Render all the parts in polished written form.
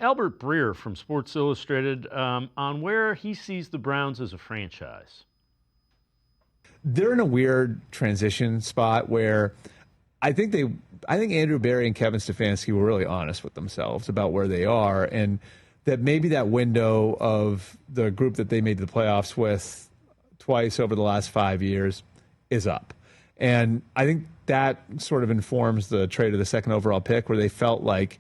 Albert Breer from Sports Illustrated on where he sees the Browns as a franchise. They're in a weird transition spot where I think Andrew Berry and Kevin Stefanski were really honest with themselves about where they are, and that maybe that window of the group that they made the playoffs with twice over the last 5 years is up. And I think that sort of informs the trade of the second overall pick, where they felt like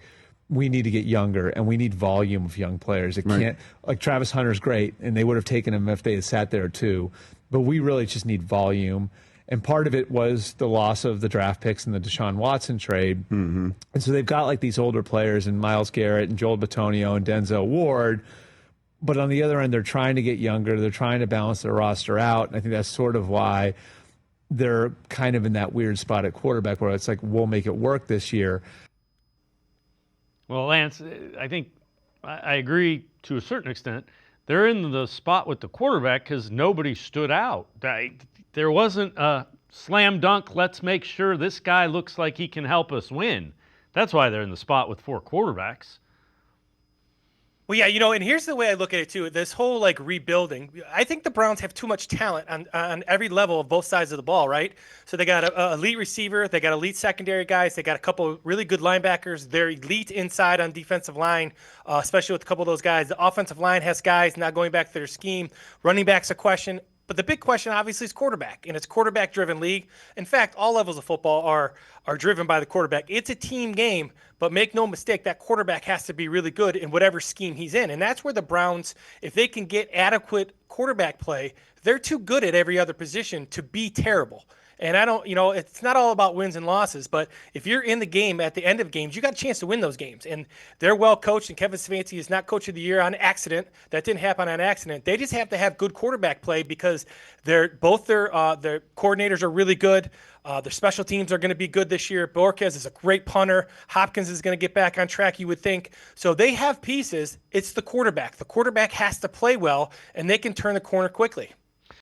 we need to get younger and we need volume of young players. It can't, like Travis Hunter's great, and they would have taken him if they had sat there too. But we really just need volume. And part of it was the loss of the draft picks in the Deshaun Watson trade. Mm-hmm. And so they've got like these older players and Myles Garrett and Joel Bitonio and Denzel Ward. But on the other end, they're trying to get younger. They're trying to balance their roster out. And I think that's sort of why they're kind of in that weird spot at quarterback where it's like, we'll make it work this year. Well, Lance, I think I agree to a certain extent. They're in the spot with the quarterback because nobody stood out. There wasn't a slam dunk, let's make sure this guy looks like he can help us win. That's why they're in the spot with 4 quarterbacks. Well, yeah, and here's the way I look at it, too. This whole, rebuilding, I think the Browns have too much talent on every level of both sides of the ball, right? So they got an elite receiver. They got elite secondary guys. They got a couple of really good linebackers. They're elite inside on defensive line, especially with a couple of those guys. The offensive line has guys not going back to their scheme. Running back's a question. But the big question, obviously, is quarterback, and it's a quarterback-driven league. In fact, all levels of football are driven by the quarterback. It's a team game, but make no mistake, that quarterback has to be really good in whatever scheme he's in. And that's where the Browns, if they can get adequate quarterback play, they're too good at every other position to be terrible. And I don't, it's not all about wins and losses, but if you're in the game at the end of games, you got a chance to win those games. And they're well coached, and Kevin Stefanski is not coach of the year on accident. That didn't happen on accident. They just have to have good quarterback play because their coordinators are really good. Their special teams are going to be good this year. Borges is a great punter. Hopkins is going to get back on track, you would think. So they have pieces. It's the quarterback. The quarterback has to play well, and they can turn the corner quickly.